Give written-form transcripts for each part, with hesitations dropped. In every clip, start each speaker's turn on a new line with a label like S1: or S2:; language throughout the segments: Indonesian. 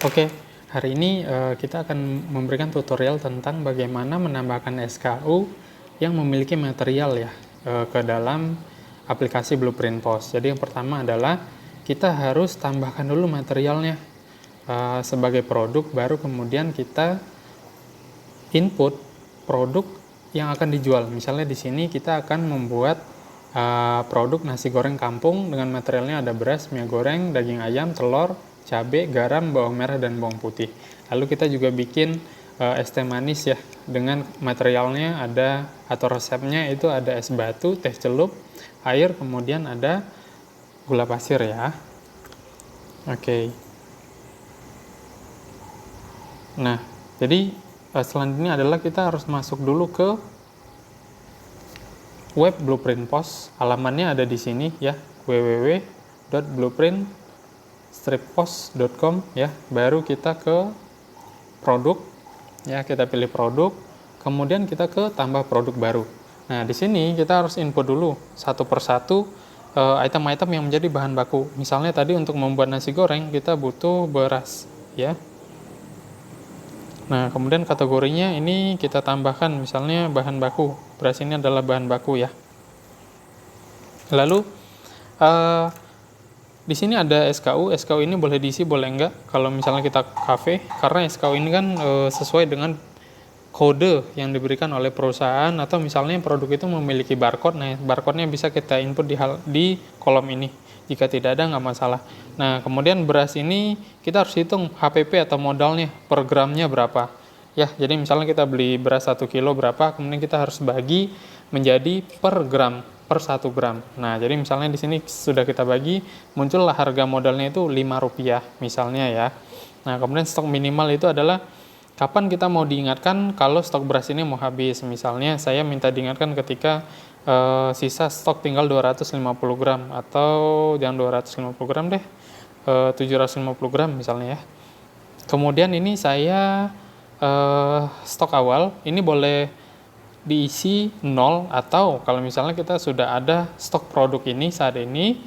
S1: Oke, hari ini kita akan memberikan tutorial tentang bagaimana menambahkan SKU yang memiliki material ya ke dalam aplikasi Blueprint Post. Jadi yang pertama adalah kita harus tambahkan dulu materialnya sebagai produk, baru kemudian kita input produk yang akan dijual. Misalnya di sini kita akan membuat produk nasi goreng kampung dengan materialnya ada beras, minyak goreng, daging ayam, telur, cabai, garam, bawang merah, dan bawang putih. Lalu kita juga bikin es teh manis ya, dengan materialnya ada atau resepnya itu ada es batu, teh celup, air, kemudian ada gula pasir ya. Oke. Nah, jadi selanjutnya adalah kita harus masuk dulu ke web Blueprint Post. Halamannya ada di sini ya, www.blueprint-post.com ya. Baru kita ke produk ya, kita pilih produk, kemudian kita ke tambah produk baru. Nah, di sini kita harus input dulu satu persatu item-item yang menjadi bahan baku. Misalnya tadi untuk membuat nasi goreng kita butuh beras ya. Nah, kemudian kategorinya ini kita tambahkan misalnya bahan baku. Beras ini adalah bahan baku ya. Lalu di sini ada SKU. SKU ini boleh diisi, boleh enggak. Kalau misalnya kita kafe, karena SKU ini kan sesuai dengan kode yang diberikan oleh perusahaan, atau misalnya produk itu memiliki barcode. Nah, barcode-nya bisa kita input di kolom ini. Jika tidak ada, nggak masalah. Nah, kemudian beras ini kita harus hitung HPP atau modalnya per gramnya berapa. Ya, jadi misalnya kita beli beras 1 kilo berapa, kemudian kita harus bagi menjadi per gram, per 1 gram. Nah, jadi misalnya di sini sudah kita bagi, muncullah harga modalnya itu Rp5 misalnya ya. Nah, kemudian stok minimal itu adalah kapan kita mau diingatkan kalau stok beras ini mau habis. Misalnya saya minta diingatkan ketika sisa stok tinggal 250 gram, atau jangan 250 gram deh, 750 gram misalnya ya. Kemudian ini saya stok awal, ini boleh diisi 0, atau kalau misalnya kita sudah ada stok produk ini saat ini,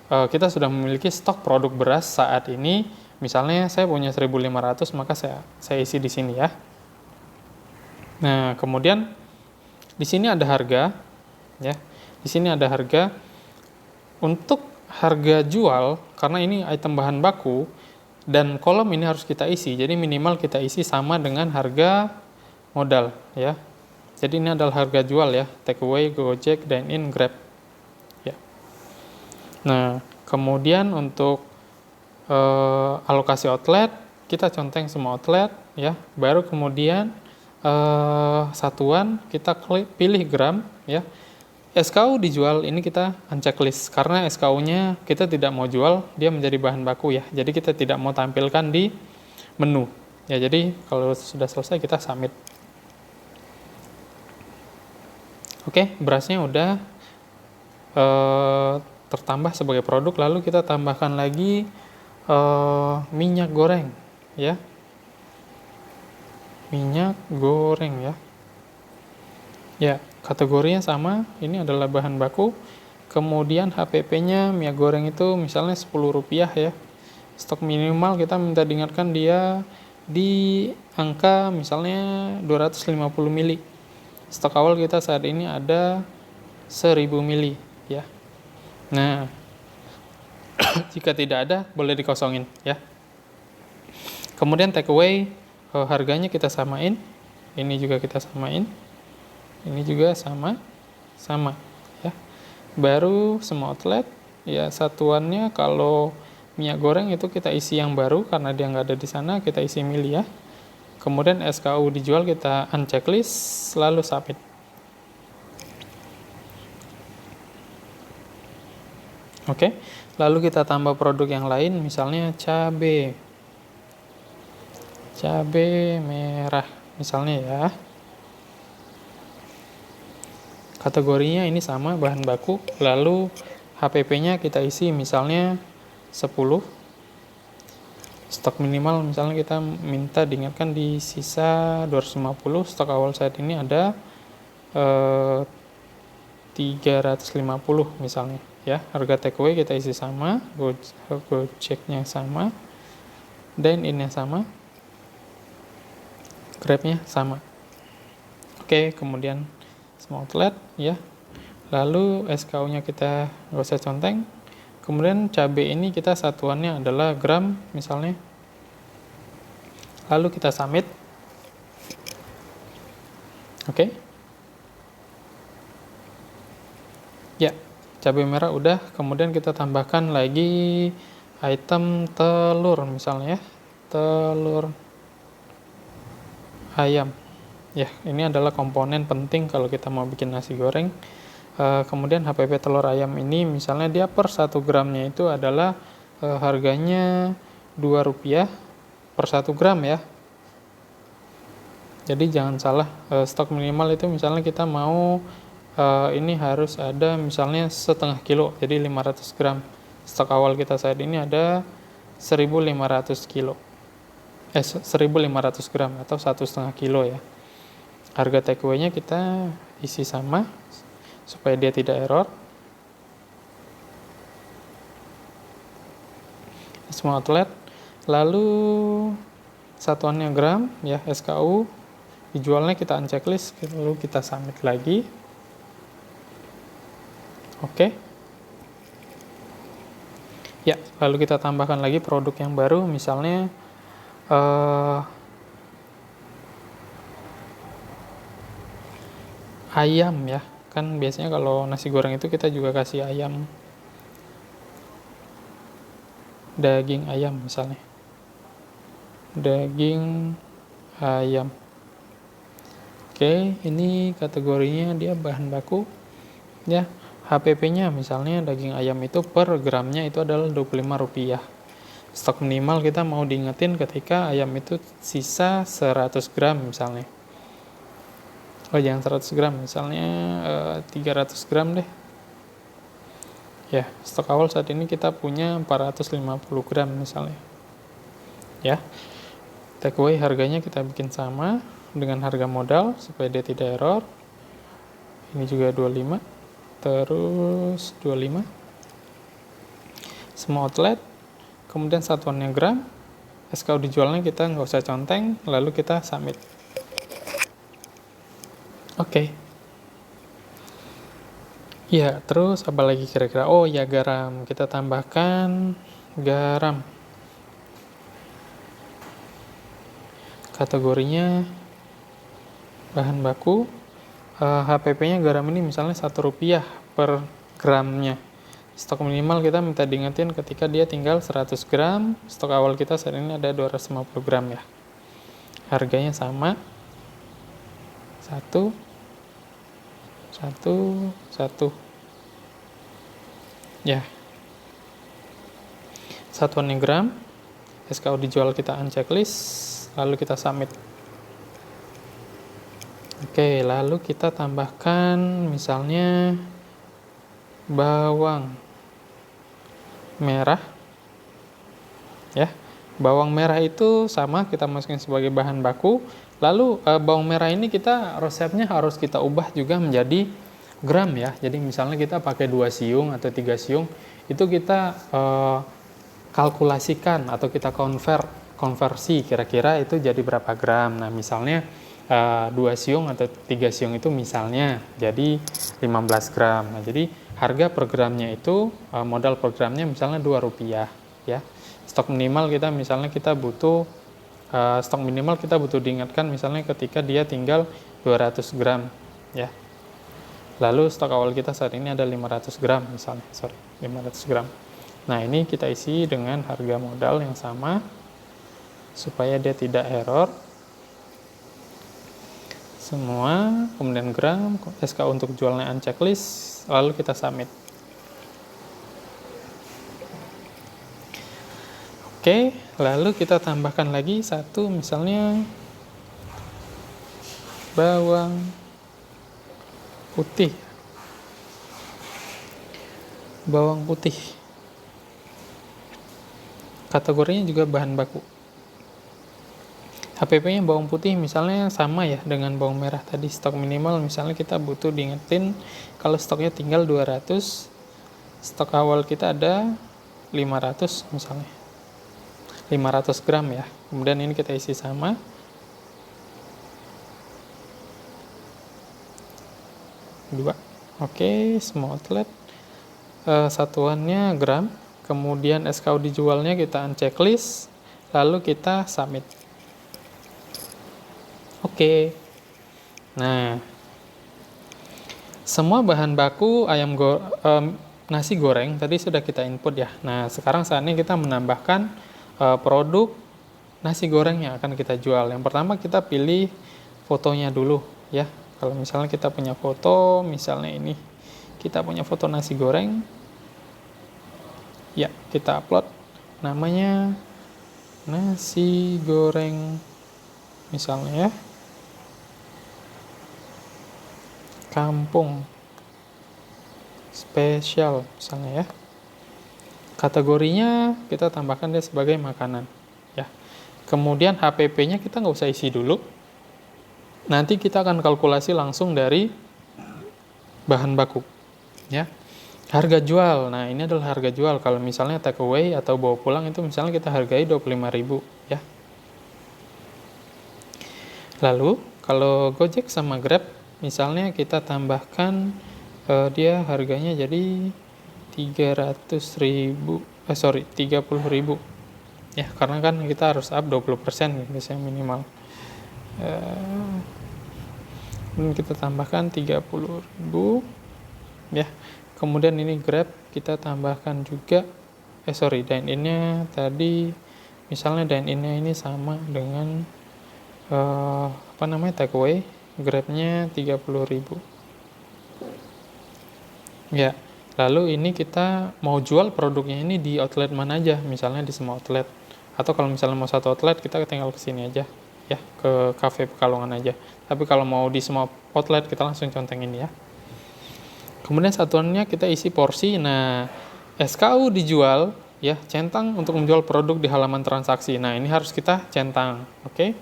S1: kita sudah memiliki stok produk beras saat ini, misalnya saya punya 1.500, maka saya isi di sini ya. Nah, kemudian di sini ada harga ya. Di sini ada harga. Untuk harga jual, karena ini item bahan baku dan kolom ini harus kita isi, jadi minimal kita isi sama dengan harga modal ya. Jadi ini adalah harga jual ya, take away, Gojek, dine in, Grab ya. Nah, kemudian untuk alokasi outlet, kita conteng semua outlet ya. Baru kemudian satuan kita pilih gram ya. SKU dijual, ini kita unchecklist karena SKU-nya kita tidak mau jual, dia menjadi bahan baku ya. Jadi kita tidak mau tampilkan di menu ya. Jadi kalau sudah selesai kita submit. Oke, berasnya udah tertambah sebagai produk. Lalu kita tambahkan lagi minyak goreng ya. Minyak goreng ya. Ya, kategorinya sama, ini adalah bahan baku. Kemudian HPP-nya minyak goreng itu misalnya Rp10 ya. Stok minimal kita minta diingatkan dia di angka misalnya 250 mili. Stok awal kita saat ini ada 1000 mili ya. Nah, jika tidak ada boleh dikosongin ya. Kemudian take away, harganya kita samain. Ini juga kita samain. Ini juga sama ya. Baru semua outlet ya, satuannya kalau minyak goreng itu kita isi yang baru karena dia nggak ada di sana, kita isi mili ya. Kemudian SKU dijual kita unchecklist, lalu submit. Oke, lalu kita tambah produk yang lain, misalnya cabai merah misalnya ya. Kategorinya ini sama, bahan baku. Lalu HPP-nya kita isi misalnya 10. Stok minimal misalnya kita minta diingatkan di sisa 250. Stok awal saat ini ada 350 misalnya ya. Harga take away kita isi sama, Gojeknya sama. dine-in-nya sama, Grab-nya sama. Oke, kemudian semua outlet ya. Lalu SKU-nya kita nggak usah conteng. Kemudian cabai ini kita satuannya adalah gram misalnya. Lalu kita submit. Oke. Ya, cabai merah udah. Kemudian kita tambahkan lagi item telur misalnya ya. Telur ayam. Ya, ini adalah komponen penting kalau kita mau bikin nasi goreng. Kemudian HPP telur ayam ini misalnya dia per 1 gramnya itu adalah harganya Rp2 per 1 gram ya. Jadi jangan salah, stok minimal itu misalnya kita mau ini harus ada misalnya setengah kilo, jadi 500 gram. Stok awal kita saat ini ada 1.500 kilo. 1.500 gram atau 1,5 kilo ya. Harga takeaway-nya kita isi sama supaya dia tidak error. Semua outlet. Lalu satuannya gram ya, SKU. Dijualnya kita unchecklist, lalu kita submit lagi. Oke. Ya, lalu kita tambahkan lagi produk yang baru, misalnya ayam ya. Kan biasanya kalau nasi goreng itu kita juga kasih ayam, daging ayam misalnya, daging ayam. Oke, ini kategorinya dia bahan baku ya. HPP-nya misalnya daging ayam itu per gramnya itu adalah Rp25. Stok minimal kita mau diingetin ketika ayam itu sisa 100 gram misalnya. Oh, jangan 100 gram, misalnya 300 gram deh. Ya, stok awal saat ini kita punya 450 gram misalnya. Ya, takeaway harganya kita bikin sama dengan harga modal supaya dia tidak error. Ini juga 25, terus 25. Semua outlet, kemudian satuannya gram. SKU dijualnya kita nggak usah conteng, lalu kita submit. Oke. Ya, terus apa lagi kira-kira? Oh ya, garam. Kita tambahkan garam. Kategorinya bahan baku. HPP-nya garam ini misalnya Rp1 per gramnya. Stok minimal kita minta diingetin ketika dia tinggal 100 gram. Stok awal kita saat ini ada 250 gram ya. Harganya sama. 1 ya, satuannya gram. SKU dijual kita unchecklist, lalu kita submit. Oke, lalu kita tambahkan misalnya bawang merah ya. Bawang merah itu sama, kita masukin sebagai bahan baku. Lalu bawang merah ini kita resepnya harus kita ubah juga menjadi gram ya. Jadi misalnya kita pakai 2 siung atau 3 siung, itu kita kalkulasikan atau kita konversi kira-kira itu jadi berapa gram. Nah, misalnya 2 siung atau 3 siung itu misalnya jadi 15 gram. Nah, jadi harga per gramnya itu modal per gramnya misalnya Rp2 ya. Stok minimal kita misalnya kita butuh diingatkan misalnya ketika dia tinggal 200 gram ya. Lalu stok awal kita saat ini ada 500 gram misalnya, 500 gram. Nah, ini kita isi dengan harga modal yang sama supaya dia tidak error. Semua, kemudian gram, SKU untuk jualnya unchecklist, lalu kita submit. Oke, lalu kita tambahkan lagi satu misalnya bawang putih. Bawang putih. Kategorinya juga bahan baku. HPP-nya bawang putih misalnya sama ya dengan bawang merah tadi. Stok minimal misalnya kita butuh diingetin kalau stoknya tinggal 200, stok awal kita ada 500 misalnya. 500 gram ya. Kemudian ini kita isi sama. Dua. Oke, semua outlet. Satuannya gram. Kemudian SKU dijualnya kita unchecklist, lalu kita submit. Oke. Nah, semua bahan baku nasi goreng tadi sudah kita input ya. Nah, sekarang saatnya kita menambahkan produk nasi goreng yang akan kita jual. Yang pertama kita pilih fotonya dulu ya. Kalau misalnya kita punya foto, misalnya ini, kita punya foto nasi goreng, ya kita upload, namanya nasi goreng, misalnya ya, kampung spesial, misalnya ya. Kategorinya kita tambahkan dia sebagai makanan, ya. Kemudian HPP-nya kita nggak usah isi dulu. Nanti kita akan kalkulasi langsung dari bahan baku, ya. Harga jual, nah ini adalah harga jual. Kalau misalnya take away atau bawa pulang itu misalnya kita hargai 25.000, ya. Lalu kalau Gojek sama Grab, misalnya kita tambahkan dia harganya jadi 30.000, 30.000, ya. Karena kan kita harus up 20% biasanya minimal. Kita tambahkan 30.000 ya. Kemudian ini Grab kita tambahkan juga dine-in-nya tadi misalnya dine-in-nya ini sama dengan take away, Grab-nya 30.000 ya. Lalu ini kita mau jual produknya ini di outlet mana aja, misalnya di semua outlet, atau kalau misalnya mau satu outlet kita tinggal ke sini aja ya, ke Cafe Pekalongan aja. Tapi kalau mau di semua outlet kita langsung conteng ini ya. Kemudian satuannya kita isi porsi. Nah, SKU dijual ya, centang untuk menjual produk di halaman transaksi. Nah, ini harus kita centang, oke?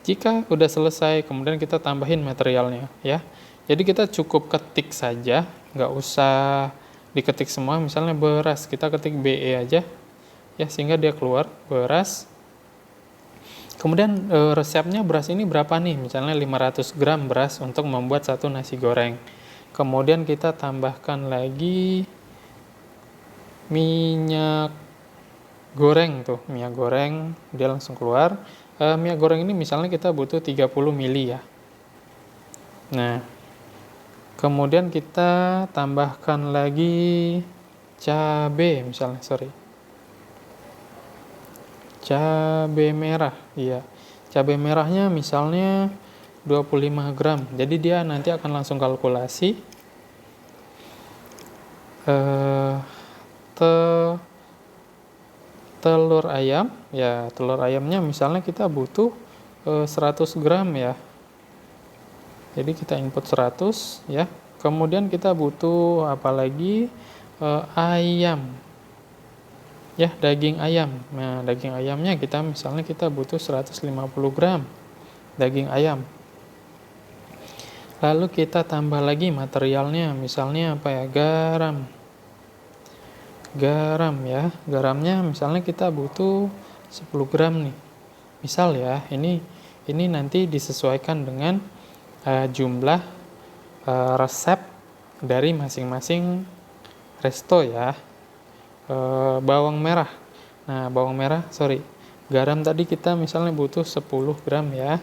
S1: Jika udah selesai, kemudian kita tambahin materialnya ya. Jadi kita cukup ketik saja, nggak usah diketik semua. Misalnya beras, kita ketik BE aja ya, sehingga dia keluar beras. Kemudian resepnya beras ini berapa nih? Misalnya 500 gram beras untuk membuat satu nasi goreng. Kemudian kita tambahkan lagi minyak goreng tuh, minyak goreng, dia langsung keluar. Minyak goreng ini misalnya kita butuh 30 mili ya. Nah, kemudian kita tambahkan lagi cabai misalnya, cabai merah, iya. Cabai merahnya misalnya 25 gram. Jadi dia nanti akan langsung kalkulasi. Telur ayam, ya telur ayamnya misalnya kita butuh 100 gram ya. Jadi kita input 100 ya. Kemudian kita butuh apa lagi? Ayam. Ya, daging ayam. Nah, daging ayamnya misalnya kita butuh 150 gram daging ayam. Lalu kita tambah lagi materialnya, misalnya apa ya? Garam ya. Garamnya misalnya kita butuh 10 gram nih. Misal ya, ini nanti disesuaikan dengan jumlah resep dari masing-masing resto ya. Bawang merah. Nah, garam tadi kita misalnya butuh 10 gram ya.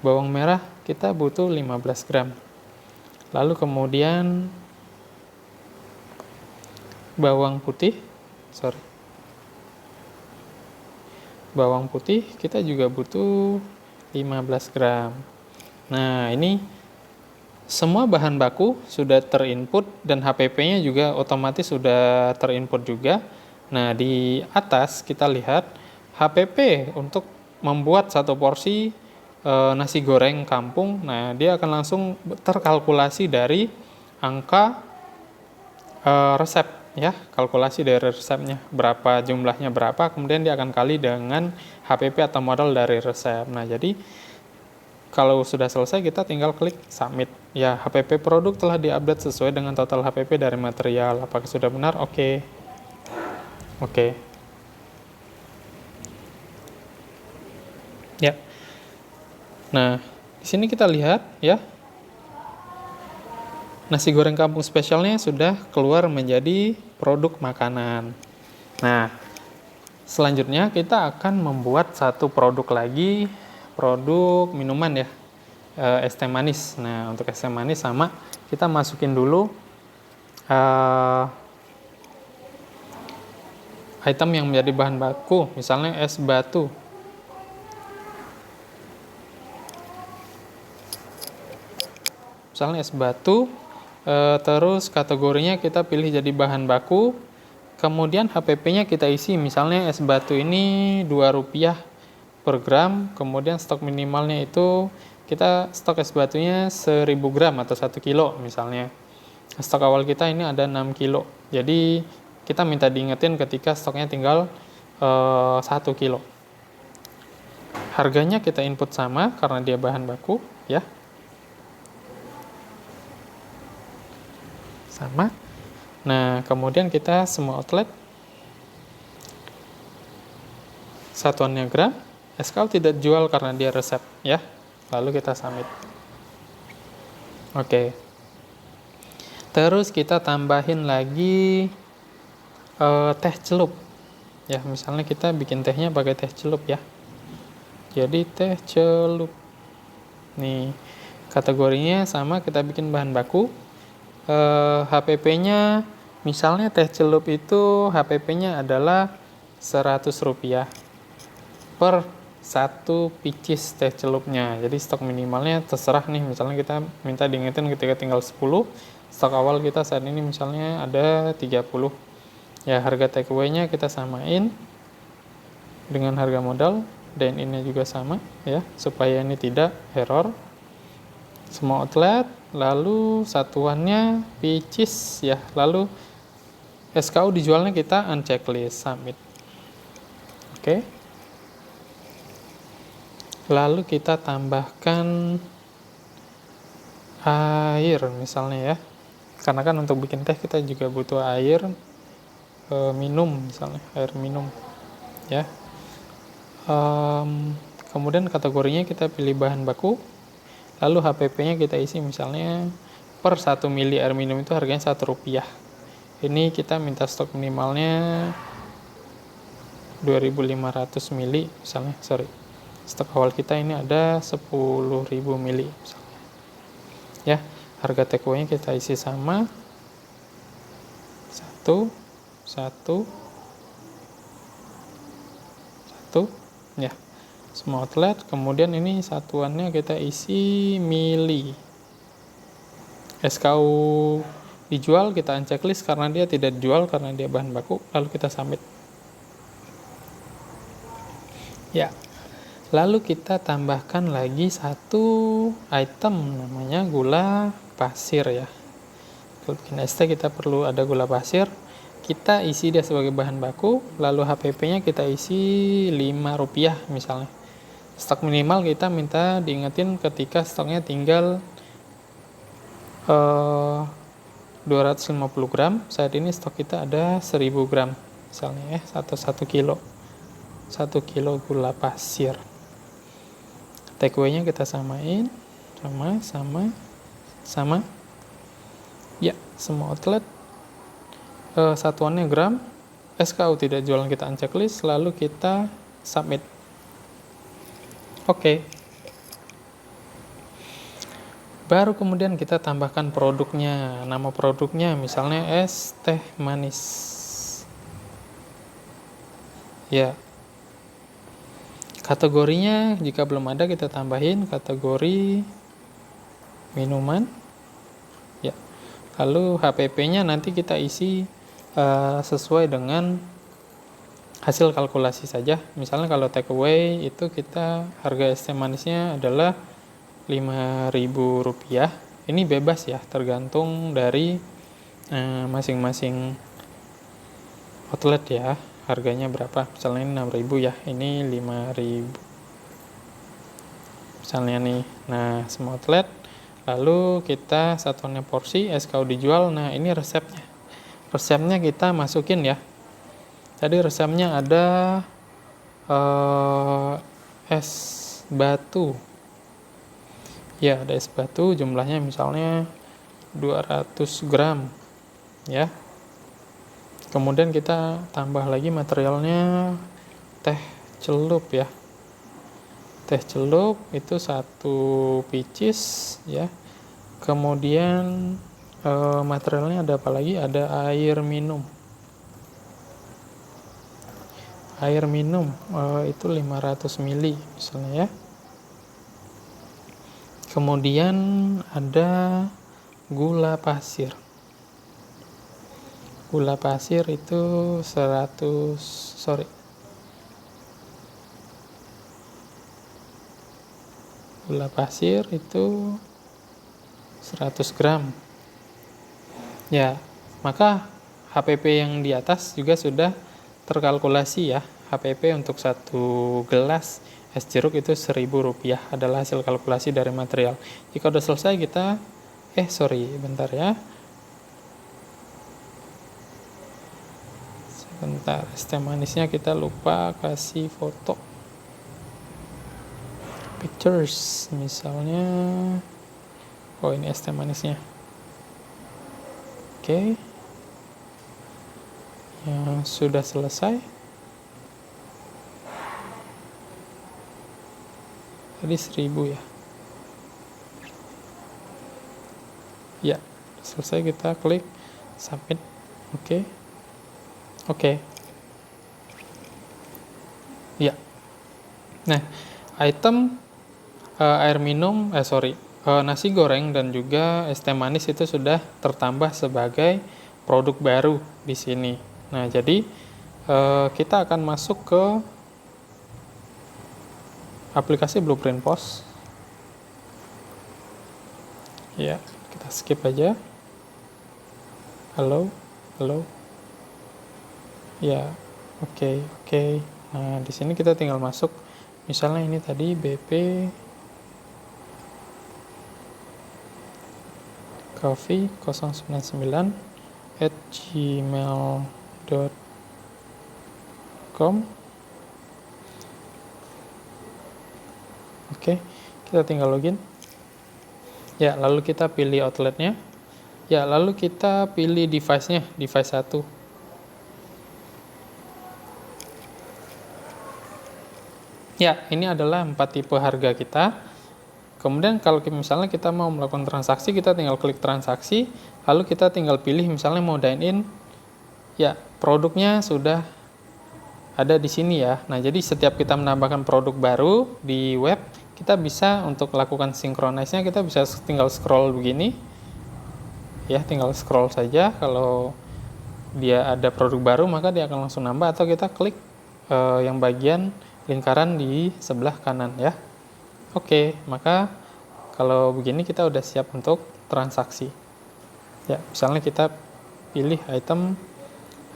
S1: Bawang merah kita butuh 15 gram. Lalu kemudian bawang putih kita juga butuh 15 gram. Nah, ini semua bahan baku sudah terinput dan HPP-nya juga otomatis sudah terinput juga. Nah, di atas kita lihat HPP untuk membuat satu porsi nasi goreng kampung. Nah, dia akan langsung terkalkulasi dari angka resep ya, kalkulasi dari resepnya berapa, jumlahnya berapa, kemudian dia akan kali dengan HPP atau modal dari resep. Nah, jadi kalau sudah selesai kita tinggal klik submit. Ya, HPP produk telah diupdate sesuai dengan total HPP dari material. Apakah sudah benar? Oke. Ya. Nah, di sini kita lihat ya, nasi goreng kampung spesialnya sudah keluar menjadi produk makanan. Nah, selanjutnya kita akan membuat satu produk lagi, produk minuman ya, es teh manis. Nah, untuk es teh manis sama kita masukin dulu item yang menjadi bahan baku, misalnya es batu. Misalnya es batu, terus kategorinya kita pilih jadi bahan baku, kemudian HPP-nya kita isi, misalnya es batu ini Rp2 per gram, kemudian stok minimalnya itu kita stok es batunya 1000 gram atau 1 kilo misalnya. Stok awal kita ini ada 6 kilo, jadi kita minta diingetin ketika stoknya tinggal 1 kilo. Harganya kita input sama karena dia bahan baku ya. Sama. Nah, kemudian kita semua outlet satuannya gram, SKU tidak jual karena dia resep ya. Lalu kita submit. Oke. Terus kita tambahin lagi teh celup. Ya, misalnya kita bikin tehnya pakai teh celup ya. Jadi teh celup. Nih, kategorinya sama, kita bikin bahan baku. HPP-nya misalnya teh celup itu HPP-nya adalah Rp100 per satu pieces teh celupnya. Jadi stok minimalnya terserah nih, misalnya kita minta diingetin ketika tinggal 10, stok awal kita saat ini misalnya ada 30. Ya, harga take away-nya kita samain dengan harga modal, dan ini juga sama ya, supaya ini tidak error. Semua outlet, lalu satuannya pieces ya, lalu SKU dijualnya kita unchecklist, submit. Oke. Lalu kita tambahkan air misalnya ya, karena kan untuk bikin teh kita juga butuh air minum, misalnya air minum ya. Kemudian kategorinya kita pilih bahan baku, lalu HPP-nya kita isi, misalnya per 1 mili air minum itu harganya Rp1. Ini kita minta stok minimalnya 2500 mili misalnya, stok awal kita ini ada 10.000 mili misalnya ya. Harga take away-nya kita isi sama, 1 ya, semua outlet. Kemudian ini satuannya kita isi mili. SKU dijual kita unchecklist karena dia tidak dijual karena dia bahan baku, lalu kita submit ya. Lalu kita tambahkan lagi satu item namanya gula pasir ya. Kalau bikin es teh kita perlu ada gula pasir, kita isi dia sebagai bahan baku, lalu HPP-nya kita isi Rp5 misalnya. Stok minimal kita minta diingetin ketika stoknya tinggal 250 gram. Saat ini stok kita ada 1000 gram misalnya ya, atau 1 kilo. 1 kilo gula pasir. Take away-nya kita samain, sama. Ya, semua outlet satuannya gram, SKU tidak jualan kita unchecklist, lalu kita submit. Oke. Baru kemudian kita tambahkan produknya. Nama produknya misalnya es teh manis. Ya. Kategorinya jika belum ada kita tambahin kategori minuman. Ya. Lalu HPP-nya nanti kita isi sesuai dengan hasil kalkulasi saja. Misalnya kalau take away itu kita harga es teh manisnya adalah Rp5.000. Ini bebas ya, tergantung dari masing-masing outlet ya, harganya berapa. Misalnya ini 6.000 ya, ini 5.000 misalnya nih. Nah, semua outlet, lalu kita satuannya porsi, SKU dijual. Nah, ini resepnya kita masukin ya. Tadi resepnya ada es batu. Ya, ada es batu, jumlahnya misalnya 200 gram ya. Kemudian kita tambah lagi materialnya, teh celup ya. Teh celup itu 1 pieces ya. Kemudian materialnya ada apa lagi? Ada air minum. Air minum itu 500 ml misalnya ya. Kemudian ada gula pasir. Gula pasir itu 100 gula pasir itu 100 gram. Ya, maka HPP yang di atas juga sudah terkalkulasi ya. HPP untuk 1 gelas es jeruk itu Rp1.000 adalah hasil kalkulasi dari material. Jika udah selesai kita bentar ya. Sebentar, es teh manisnya kita lupa kasih foto. Pictures misalnya. Oh, ini es teh manisnya. Oke. Yang sudah selesai. Tadi 1.000 ya. Ya, selesai, kita klik submit. Oke. Ya. Nah, item air minum, nasi goreng dan juga es teh manis itu sudah tertambah sebagai produk baru di sini. Nah, jadi kita akan masuk ke aplikasi Blueprint POS. Ya, kita skip aja. Halo. Ya, oke. Nah, di sini kita tinggal masuk. Misalnya ini tadi BP coffee 099@gmail.com. Oke, kita tinggal login. Ya, lalu kita pilih outletnya. Ya, lalu kita pilih device-nya, device 1. Ya, ini adalah 4 tipe harga kita. Kemudian kalau misalnya kita mau melakukan transaksi, kita tinggal klik transaksi, lalu kita tinggal pilih misalnya mau dine in. Ya, produknya sudah ada di sini ya. Nah, jadi setiap kita menambahkan produk baru di web, kita bisa untuk lakukan synchronize-nya, kita bisa tinggal scroll begini. Ya, tinggal scroll saja. Kalau dia ada produk baru, maka dia akan langsung nambah, atau kita klik yang bagian lingkaran di sebelah kanan ya. Oke, maka kalau begini kita udah siap untuk transaksi. Ya, misalnya kita pilih item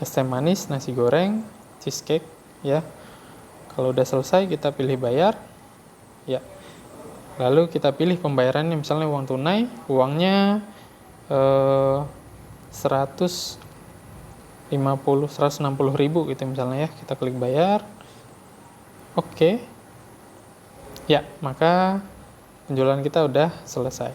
S1: es teh manis, nasi goreng, cheesecake ya. Kalau udah selesai kita pilih bayar. Ya. Lalu kita pilih pembayarannya, misalnya uang tunai, uangnya 160.000 gitu misalnya ya. Kita klik bayar. Oke. Ya, maka penjualan kita udah selesai.